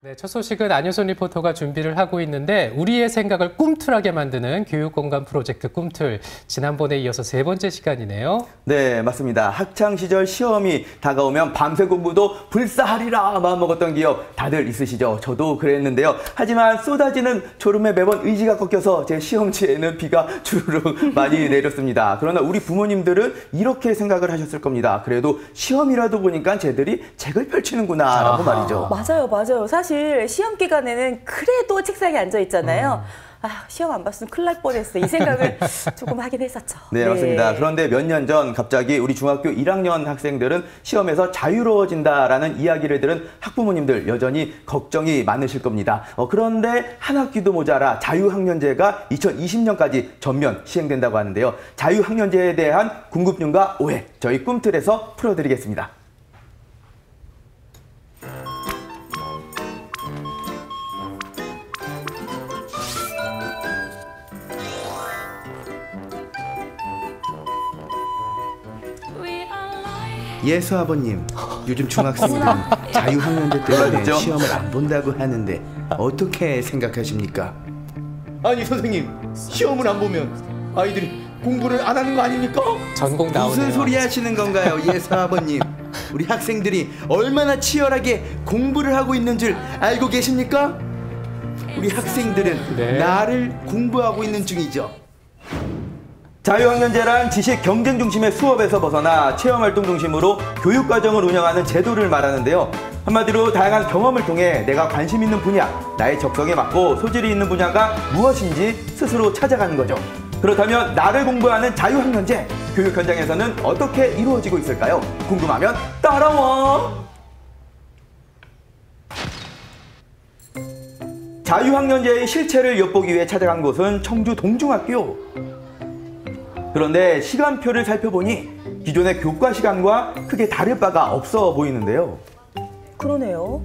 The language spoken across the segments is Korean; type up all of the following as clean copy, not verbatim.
네, 첫 소식은 안효선 리포터가 준비를 하고 있는데 우리의 생각을 꿈틀하게 만드는 교육공간 프로젝트 꿈틀. 지난번에 이어서 세 번째 시간이네요. 네, 맞습니다. 학창시절 시험이 다가오면 밤새 공부도 불사하리라 마음먹었던 기억 다들 있으시죠? 저도 그랬는데요. 하지만 쏟아지는 졸음에 매번 의지가 꺾여서 제 시험지에는 비가 주르륵 많이 내렸습니다. 그러나 우리 부모님들은 이렇게 생각을 하셨을 겁니다. 그래도 시험이라도 보니까 쟤들이 책을 펼치는구나 라고 말이죠. 맞아요. 사실 시험 기간에는 그래도 책상에 앉아 있잖아요. 아, 시험 안 봤으면 큰일 날 뻔했어. 이 생각을 조금 하긴 했었죠. 네, 맞습니다. 그런데 몇 년 전 갑자기 우리 중학교 1학년 학생들은 시험에서 자유로워진다라는 이야기를 들은 학부모님들 여전히 걱정이 많으실 겁니다. 그런데 한 학기도 모자라 자유학년제가 2020년까지 전면 시행된다고 하는데요. 자유학년제에 대한 궁금증과 오해 저희 꿈틀에서 풀어드리겠습니다. 예수 아버님, 요즘 중학생들은 자유학년제 때문에 시험을 안 본다고 하는데 어떻게 생각하십니까? 아니 선생님, 시험을 안 보면 아이들이 공부를 안 하는 거 아닙니까? 전공 나오네요. 무슨 소리 하시는 건가요, 예수 아버님? 우리 학생들이 얼마나 치열하게 공부를 하고 있는 줄 알고 계십니까? 우리 학생들은 나를 공부하고 있는 중이죠. 자유학년제란 지식 경쟁 중심의 수업에서 벗어나 체험활동 중심으로 교육과정을 운영하는 제도를 말하는데요. 한마디로 다양한 경험을 통해 내가 관심 있는 분야, 나의 적성에 맞고 소질이 있는 분야가 무엇인지 스스로 찾아가는 거죠. 그렇다면 나를 공부하는 자유학년제, 교육 현장에서는 어떻게 이루어지고 있을까요? 궁금하면 따라와! 자유학년제의 실체를 엿보기 위해 찾아간 곳은 청주 동중학교. 그런데 시간표를 살펴보니 기존의 교과 시간과 크게 다를 바가 없어 보이는데요. 그러네요.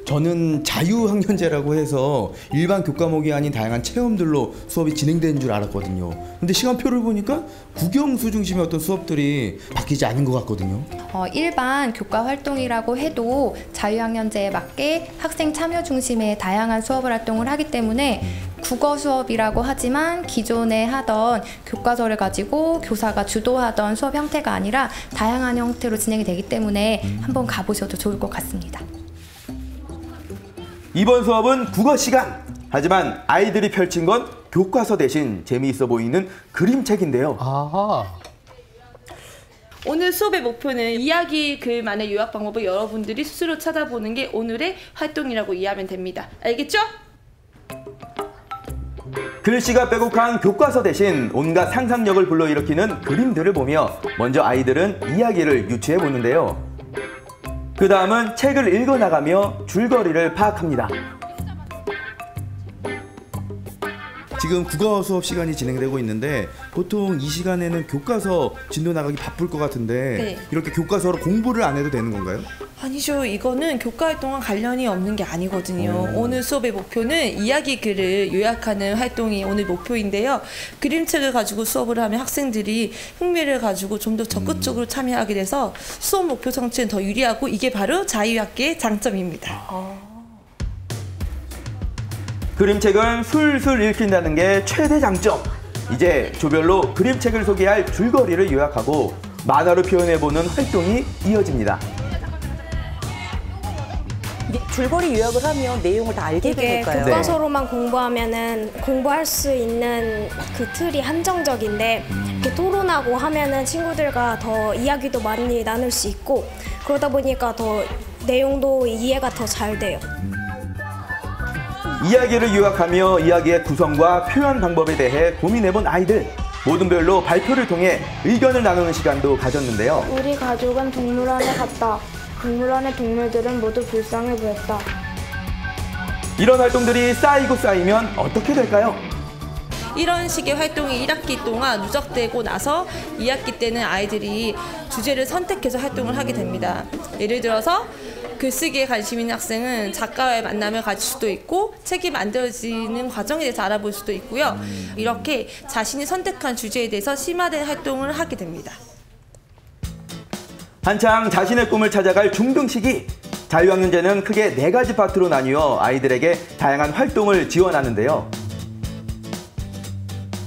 저는 자유학년제라고 해서 일반 교과목이 아닌 다양한 체험들로 수업이 진행되는 줄 알았거든요. 근데 시간표를 보니까 국영수 중심의 어떤 수업들이 바뀌지 않은 것 같거든요. 일반 교과 활동이라고 해도 자유학년제에 맞게 학생 참여 중심의 다양한 수업 활동을 하기 때문에 국어 수업이라고 하지만 기존에 하던 교과서를 가지고 교사가 주도하던 수업 형태가 아니라 다양한 형태로 진행이 되기 때문에 한번 가보셔도 좋을 것 같습니다. 이번 수업은 국어 시간! 하지만 아이들이 펼친 건 교과서 대신 재미있어 보이는 그림책인데요. 아하. 오늘 수업의 목표는 이야기 글만의 요약 방법을 여러분들이 스스로 찾아보는 게 오늘의 활동이라고 이해하면 됩니다. 알겠죠? 글씨가 빼곡한 교과서 대신 온갖 상상력을 불러일으키는 그림들을 보며 먼저 아이들은 이야기를 유추해 보는데요. 그 다음은 책을 읽어나가며 줄거리를 파악합니다. 지금 국어 수업 시간이 진행되고 있는데 보통 이 시간에는 교과서 진도 나가기 바쁠 것 같은데 이렇게 교과서로 공부를 안 해도 되는 건가요? 아니죠. 이거는 교과 활동과 관련이 없는 게 아니거든요. 오늘 수업의 목표는 이야기 글을 요약하는 활동이 오늘 목표인데요. 그림책을 가지고 수업을 하면 학생들이 흥미를 가지고 좀 더 적극적으로 참여하게 돼서 수업 목표 성취는 더 유리하고 이게 바로 자유학기의 장점입니다. 그림책은 술술 읽힌다는 게 최대 장점. 이제 조별로 그림책을 소개할 줄거리를 요약하고 만화로 표현해보는 활동이 이어집니다. 줄거리 요약을 하면 내용을 다 알게 될까요? 교과서로만 공부하면은 공부할 수 있는 그 틀이 한정적인데 이렇게 토론하고 하면은 친구들과 더 이야기도 많이 나눌 수 있고 그러다 보니까 더 내용도 이해가 더 잘 돼요. 이야기를 요약하며 이야기의 구성과 표현 방법에 대해 고민해본 아이들. 모든 별로 발표를 통해 의견을 나누는 시간도 가졌는데요. 우리 가족은 동물원에 갔다. 동물원의 동물들은 모두 불쌍해 보였다. 이런 활동들이 쌓이고 쌓이면 어떻게 될까요? 이런 식의 활동이 1학기 동안 누적되고 나서 2학기 때는 아이들이 주제를 선택해서 활동을 하게 됩니다. 예를 들어서 글쓰기에 관심 있는 학생은 작가와의 만남을 가질 수도 있고 책이 만들어지는 과정에 대해서 알아볼 수도 있고요. 이렇게 자신이 선택한 주제에 대해서 심화된 활동을 하게 됩니다. 한창 자신의 꿈을 찾아갈 중등 시기. 자유학년제는 크게 4가지 파트로 나뉘어 아이들에게 다양한 활동을 지원하는데요.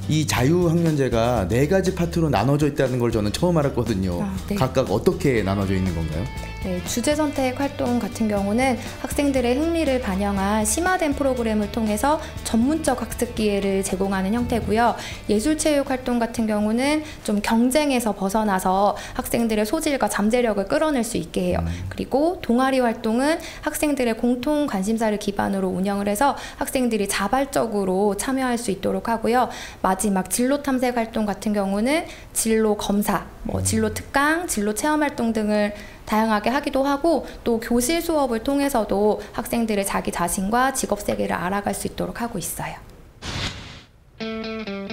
이 자유학년제가 4가지 파트로 나눠져 있다는 걸 저는 처음 알았거든요. 네. 각각 어떻게 나눠져 있는 건가요? 네, 주제 선택 활동 같은 경우는 학생들의 흥미를 반영한 심화된 프로그램을 통해서 전문적 학습 기회를 제공하는 형태고요. 예술체육 활동 같은 경우는 좀 경쟁에서 벗어나서 학생들의 소질과 잠재력을 끌어낼 수 있게 해요. 그리고 동아리 활동은 학생들의 공통 관심사를 기반으로 운영을 해서 학생들이 자발적으로 참여할 수 있도록 하고요. 마지막 진로 탐색 활동 같은 경우는 진로 검사, 진로 특강, 진로 체험 활동 등을 다양하게 하기도 하고 또 교실 수업을 통해서도 학생들의 자기 자신과 직업 세계를 알아갈 수 있도록 하고 있어요.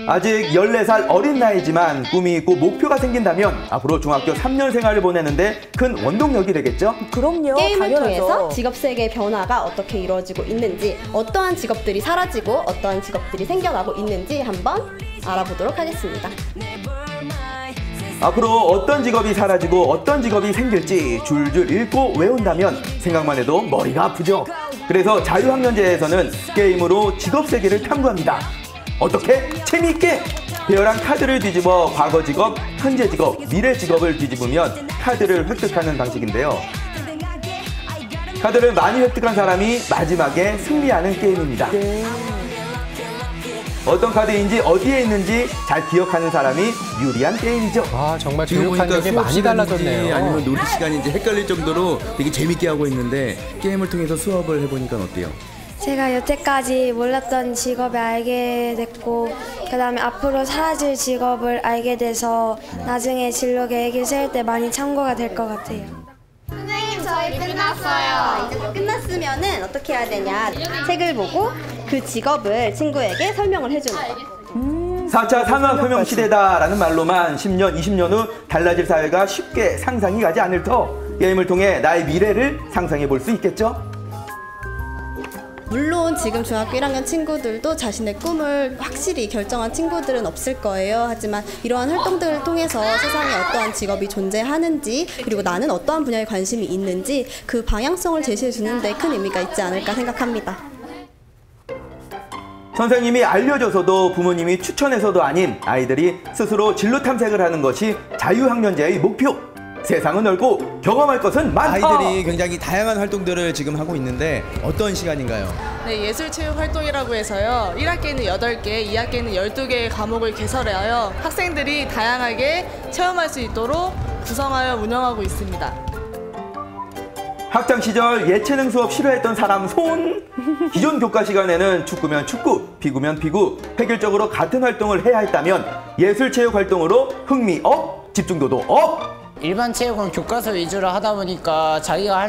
아직 14살 어린 나이지만 꿈이 있고 목표가 생긴다면 앞으로 중학교 3년 생활을 보내는데 큰 원동력이 되겠죠? 그럼요. 게임을 당연하죠. 통해서 직업 세계의 변화가 어떻게 이루어지고 있는지, 어떠한 직업들이 사라지고 어떠한 직업들이 생겨나고 있는지 한번 알아보도록 하겠습니다. 앞으로 어떤 직업이 사라지고 어떤 직업이 생길지 줄줄 읽고 외운다면 생각만 해도 머리가 아프죠. 그래서 자유학년제에서는 게임으로 직업 세계를 탐구합니다. 어떻게? 재미있게! 배열한 카드를 뒤집어 과거 직업, 현재 직업, 미래 직업을 뒤집으면 카드를 획득하는 방식인데요. 카드를 많이 획득한 사람이 마지막에 승리하는 게임입니다. 어떤 카드인지 어디에 있는지 잘 기억하는 사람이 유리한 게임이죠. 와, 정말 지금 교육 보니까 환경이 수업 많이 시간인지 달라졌네요. 아니면 놀이 시간인지 헷갈릴 정도로 되게 재밌게 하고 있는데 게임을 통해서 수업을 해보니까 어때요? 제가 여태까지 몰랐던 직업을 알게 됐고 그다음에 앞으로 사라질 직업을 알게 돼서 나중에 진로 계획을 세울 때 많이 참고가 될 것 같아요. 선생님, 저희 끝났어요. 이제 끝났으면은 어떻게 해야 되냐? 책을 보고 그 직업을 친구에게 설명을 해주는 거예요. 4차 산업혁명 시대다라는 말로만 10년, 20년 후 달라질 사회가 쉽게 상상이 가지 않을 터 게임을 통해 나의 미래를 상상해 볼 수 있겠죠? 물론 지금 중학교 1학년 친구들도 자신의 꿈을 확실히 결정한 친구들은 없을 거예요. 하지만 이러한 활동들을 통해서 세상에 어떠한 직업이 존재하는지, 그리고 나는 어떠한 분야에 관심이 있는지 그 방향성을 제시해 주는 데 큰 의미가 있지 않을까 생각합니다. 선생님이 알려줘서도 부모님이 추천해서도 아닌 아이들이 스스로 진로 탐색을 하는 것이 자유학년제의 목표. 세상은 넓고 경험할 것은 많다. 아이들이 굉장히 다양한 활동들을 지금 하고 있는데 어떤 시간인가요? 네, 예술체육 활동이라고 해서요. 1학기에는 8개, 2학기에는 12개의 과목을 개설하여 학생들이 다양하게 체험할 수 있도록 구성하여 운영하고 있습니다. 학창 시절 예체능 수업 싫어했던 사람 손! 기존 교과 시간에는 축구면 축구, 피구면 피구, 획일적으로 같은 활동을 해야 했다면 예술체육 활동으로 흥미 업, 집중도도 업! 일반 체육은 교과서 위주로 하다 보니까 자기가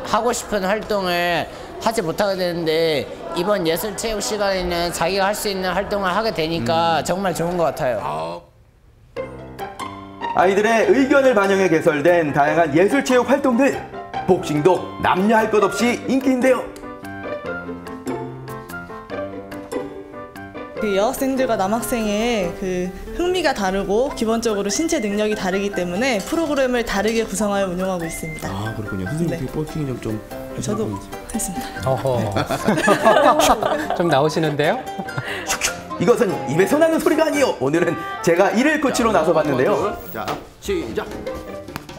하고 싶은 활동을 하지 못하게 되는데 이번 예술체육 시간에는 자기가 할 수 있는 활동을 하게 되니까 정말 좋은 것 같아요. 아이들의 의견을 반영해 개설된 다양한 예술체육 활동들. 복싱도 남녀 할 것 없이 인기인데요. 그 여학생들과 남학생의 그 흥미가 다르고 기본적으로 신체 능력이 다르기 때문에 프로그램을 다르게 구성하여 운영하고 있습니다. 아, 그렇군요. 선생님 복싱 좀 저도 했습니다. 어허. 좀 나오시는데요? 이것은 입에서 나는 소리가 아니요. 오늘은 제가 일일 코치로 나서봤는데요. 자, 시작.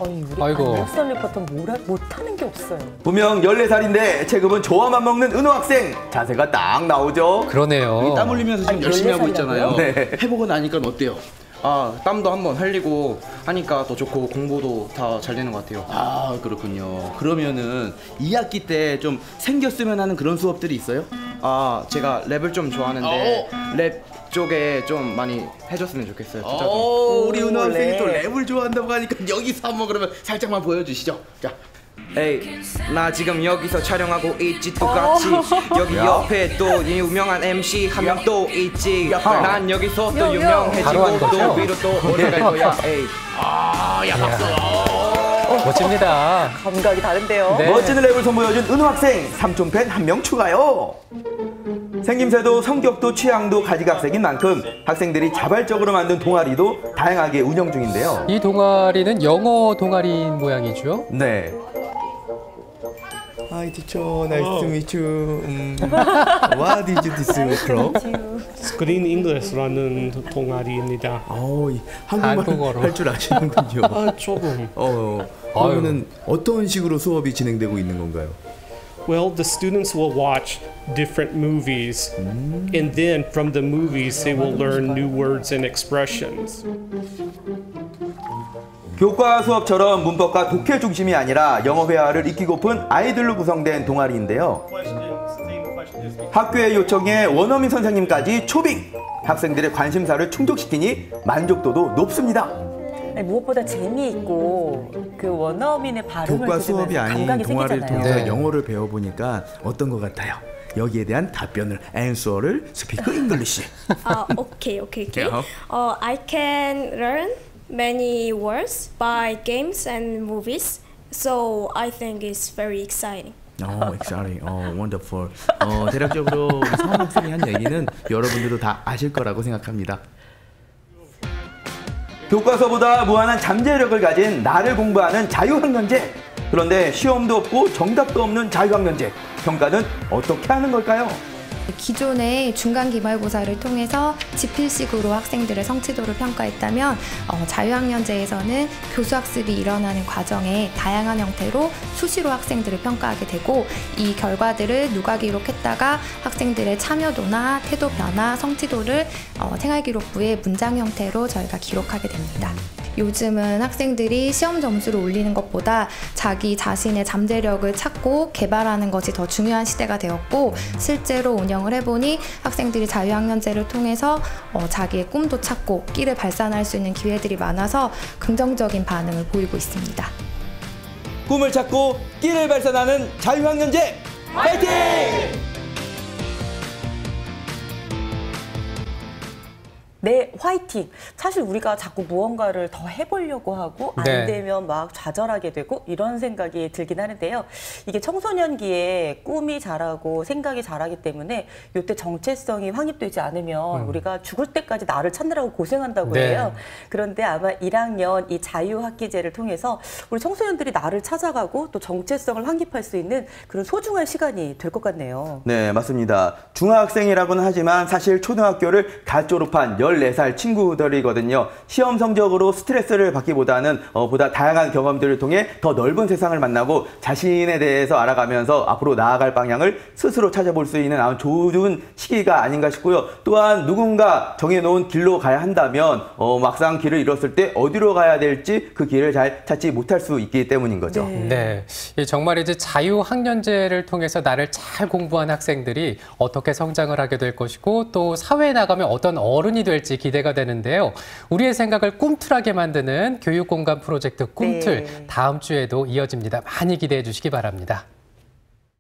우리 아이고. 안녕선 리포터 못하는 게 없어요. 분명 14살인데 체급은 저와만 먹는 은호 학생. 자세가 딱 나오죠. 그러네요. 땀 흘리면서 지금 열심히 하고 있잖아요. 네. 해보고 나니까 어때요? 아, 땀도 한번 흘리고 하니까 더 좋고 공부도 다 잘 되는 것 같아요. 아, 그렇군요. 그러면은 2학기 때 좀 생겼으면 하는 그런 수업들이 있어요? 아, 제가 랩을 좀 좋아하는데 랩 쪽에 좀 많이 해줬으면 좋겠어요. 우리 은호 학생이 또 랩을 좋아한다고 하니까 여기서 한번 그러면 살짝만 보여주시죠. 자. 에이, 나 지금 여기서 촬영하고 있지 똑같이. 여기 옆에 또 유명한 MC 한 명 또 있지. 난 여기서 또 유명해지고 또 위로 또 올라갈 거야. 에이. 야, 박수. 멋집니다. 감각이 다른데요. 네. 멋진 랩을 선보여준 은호 학생, 삼촌팬 한 명 추가요. 생김새도 성격도 취향도 가지각색인 만큼 학생들이 자발적으로 만든 동아리도 다양하게 운영 중인데요. 이 동아리는 영어 동아리인 모양이죠? 네. Hi, teacher. Nice to meet you. What did you this club? 스크린 잉글리시라는 동아리입니다. 한국말 할 줄 아시는군요. 조금. 그러면은 어떤 식으로 수업이 진행되고 있는 건가요? Well, the students will watch different movies, and then from the movies they will learn new words and expressions. 교과 수업처럼 문법과 독해 중심이 아니라 영어 회화를 익히고픈 아이들로 구성된 동아리인데요. 학교의 요청에 원어민 선생님까지 초빙! 학생들의 관심사를 충족시키니 만족도도 높습니다. 아니, 무엇보다 재미있고 그 원어민의 발음을 교과 수업이 아닌 동아리를 생기잖아요. 통해서 영어를 배워보니까 어떤 것 같아요? 여기에 대한 답변을, answer를 speak English. Okay. I can learn many words by games and movies, so I think it's very exciting. exciting. wonderful. 대략적으로 우리 성원 학생이 한 얘기는 여러분들도 다 아실 거라고 생각합니다. 교과서보다 무한한 잠재력을 가진 나를 공부하는 자유학년제. 그런데 시험도 없고 정답도 없는 자유학년제. 평가는 어떻게 하는 걸까요? 기존의 중간 기말고사를 통해서 지필식으로 학생들의 성취도를 평가했다면 자유학년제에서는 교수학습이 일어나는 과정에 다양한 형태로 수시로 학생들을 평가하게 되고 이 결과들을 누가 기록했다가 학생들의 참여도나 태도 변화, 성취도를 생활기록부에 문장 형태로 저희가 기록하게 됩니다. 요즘은 학생들이 시험 점수를 올리는 것보다 자기 자신의 잠재력을 찾고 개발하는 것이 더 중요한 시대가 되었고 실제로 운영을 해보니 학생들이 자유학년제를 통해서 자기의 꿈도 찾고 끼를 발산할 수 있는 기회들이 많아서 긍정적인 반응을 보이고 있습니다. 꿈을 찾고 끼를 발산하는 자유학년제 파이팅! 네, 화이팅! 사실 우리가 자꾸 무언가를 더 해보려고 하고 안 되면 막 좌절하게 되고 이런 생각이 들긴 하는데요. 이게 청소년기에 꿈이 자라고 생각이 자라기 때문에 이때 정체성이 확립되지 않으면 우리가 죽을 때까지 나를 찾느라고 고생한다고 해요. 그런데 아마 1학년 이 자유학기제를 통해서 우리 청소년들이 나를 찾아가고 또 정체성을 확립할 수 있는 그런 소중한 시간이 될 것 같네요. 네, 맞습니다. 중학생이라고는 하지만 사실 초등학교를 갓 졸업한 14살 친구들이거든요. 시험 성적으로 스트레스를 받기보다는 보다 다양한 경험들을 통해 더 넓은 세상을 만나고 자신에 대해서 알아가면서 앞으로 나아갈 방향을 스스로 찾아볼 수 있는 아주 좋은 시기가 아닌가 싶고요. 또한 누군가 정해놓은 길로 가야 한다면 막상 길을 잃었을 때 어디로 가야 될지 그 길을 잘 찾지 못할 수 있기 때문인 거죠. 네, 정말 이제 자유학년제를 통해서 나를 잘 공부한 학생들이 어떻게 성장을 하게 될 것이고 또 사회에 나가면 어떤 어른이 될지 기대가 되는데요. 우리의 생각을 꿈틀하게 만드는 교육공간 프로젝트 꿈틀 다음 주에도 이어집니다. 많이 기대해 주시기 바랍니다.